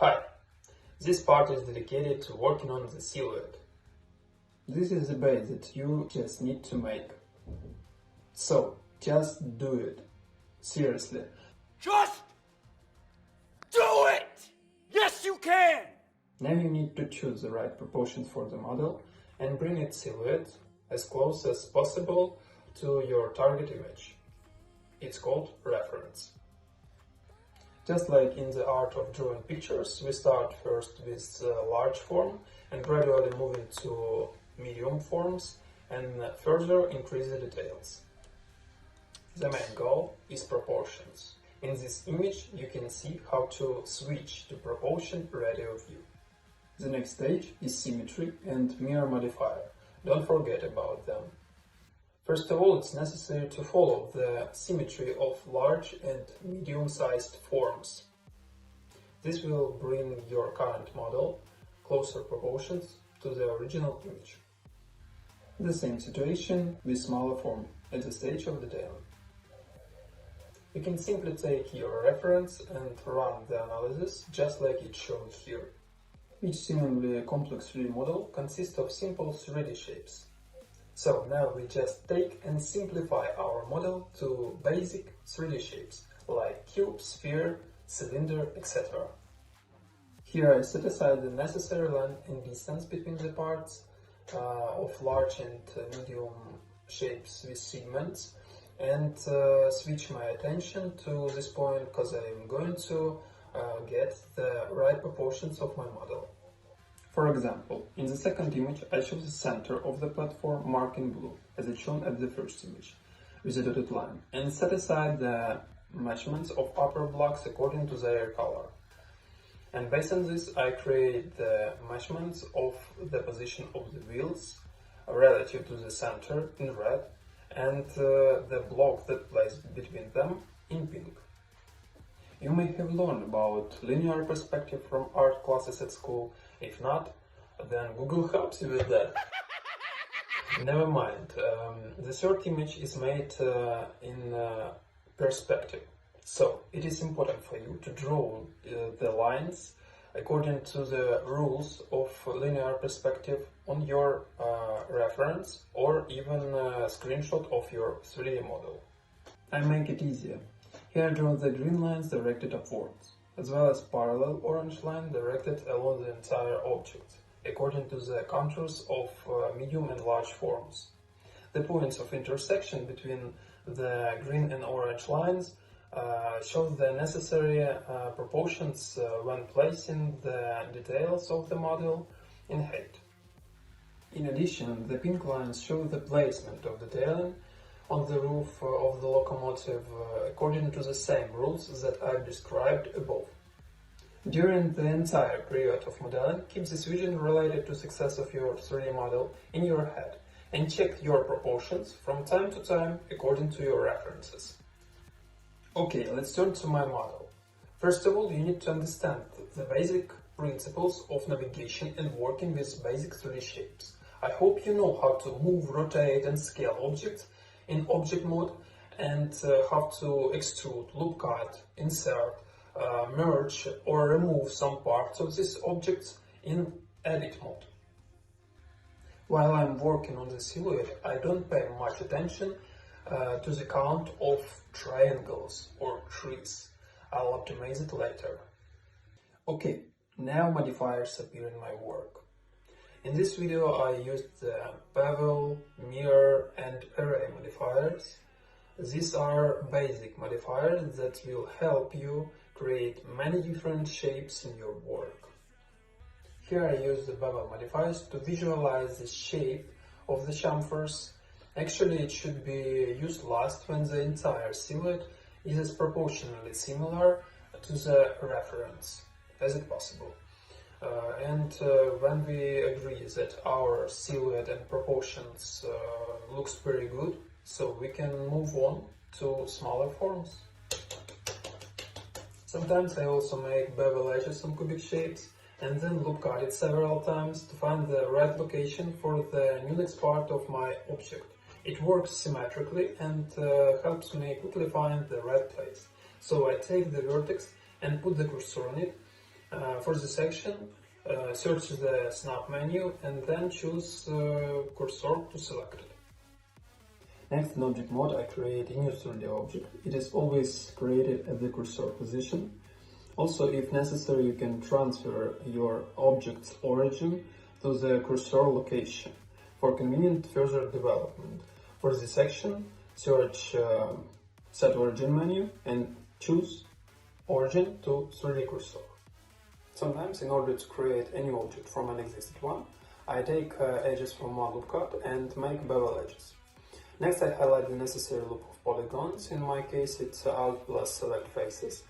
Hi, this part is dedicated to working on the silhouette. This is the base that you just need to make. So, just do it. Seriously. Just do it! Yes, you can! Now you need to choose the right proportions for the model and bring its silhouette as close as possible to your target image. It's called reference. Just like in the art of drawing pictures, we start first with large form and gradually move into medium forms and further increase the details. The main goal is proportions. In this image you can see how to switch to proportion radio view. The next stage is symmetry and mirror modifier. Don't forget about them. First of all, it's necessary to follow the symmetry of large and medium-sized forms. This will bring your current model closer proportions to the original image. The same situation with smaller form at the stage of detailing. You can simply take your reference and run the analysis just like it's shown here. Each seemingly complex 3D model consists of simple 3D shapes. So now we just take and simplify our model to basic 3D shapes like cube, sphere, cylinder, etc. Here I set aside the necessary length and distance between the parts of large and medium shapes with segments and switch my attention to this point because I'm going to get the right proportions of my model. For example, in the second image I choose the center of the platform marked in blue, as it's shown at the first image, with a dotted line, and set aside the measurements of upper blocks according to their color. And based on this I create the measurements of the position of the wheels relative to the center in red and the block that lies between them in pink. You may have learned about linear perspective from art classes at school. If not, then Google helps you with that. Never mind. The third image is made in perspective. So it is important for you to draw the lines according to the rules of linear perspective on your reference or even a screenshot of your 3D model. I make it easier. Here I draw the green lines directed upwards, as well as parallel orange line directed along the entire object, according to the contours of medium and large forms. The points of intersection between the green and orange lines show the necessary proportions when placing the details of the model in height. In addition, the pink lines show the placement of detailing on the roof of the locomotive according to the same rules that I've described above. During the entire period of modeling, keep this vision related to success of your 3D model in your head and check your proportions from time to time according to your references. Okay, let's turn to my model. First of all, you need to understand the basic principles of navigation and working with basic 3D shapes. I hope you know how to move, rotate and scale objects in object mode and how to extrude, loop cut, insert, merge or remove some parts of these objects in edit mode. While I'm working on the silhouette, I don't pay much attention to the count of triangles or trees. I'll optimize it later. Okay, now modifiers appear in my work. In this video I used the bevel, mirror and array modifiers. These are basic modifiers that will help you create many different shapes in your work. Here I use the bevel modifiers to visualize the shape of the chamfers. Actually, it should be used last when the entire silhouette is as proportionally similar to the reference as it possible. When we agree that our silhouette and proportions looks very good, so we can move on to smaller forms. Sometimes I also make bevel edges on cubic shapes and then loop cut it several times to find the right location for the next part of my object. It works symmetrically and helps me quickly find the right place. So I take the vertex and put the cursor on it For the section, search the snap menu and then choose cursor to select it. Next, in object mode, I create a new 3D object. It is always created at the cursor position. Also, if necessary, you can transfer your object's origin to the cursor location for convenient further development. For this section, search Set Origin menu and choose Origin to 3D cursor. Sometimes, in order to create a new object from an existing one, I take edges from one loop cut and make bevel edges. Next, I highlight the necessary loop of polygons. In my case, it's Alt plus Select Faces.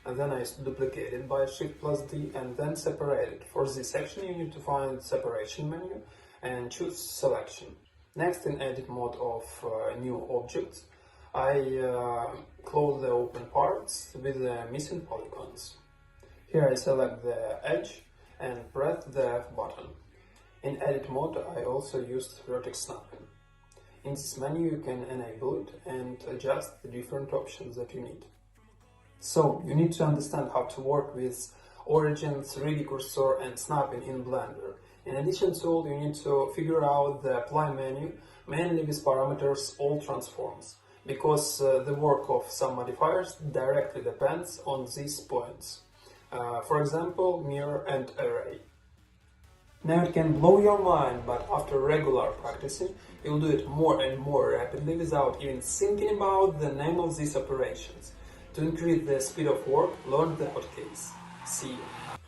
And then I duplicate it by Shift plus D and then separate it. For this section, you need to find Separation menu and choose Selection. Next, in Edit mode of New Objects, I close the open parts with the missing polygons. Here I select the edge and press the F button. In Edit mode, I also use vertex snapping. In this menu, you can enable it and adjust the different options that you need. So, you need to understand how to work with Origin, 3D cursor and snapping in Blender. In addition to all, you need to figure out the Apply menu, mainly with parameters All Transforms, because the work of some modifiers directly depends on these points. For example, Mirror and Array. Now it can blow your mind, but after regular practicing, you'll do it more and more rapidly without even thinking about the name of these operations. To increase the speed of work, learn the hotkeys. See you!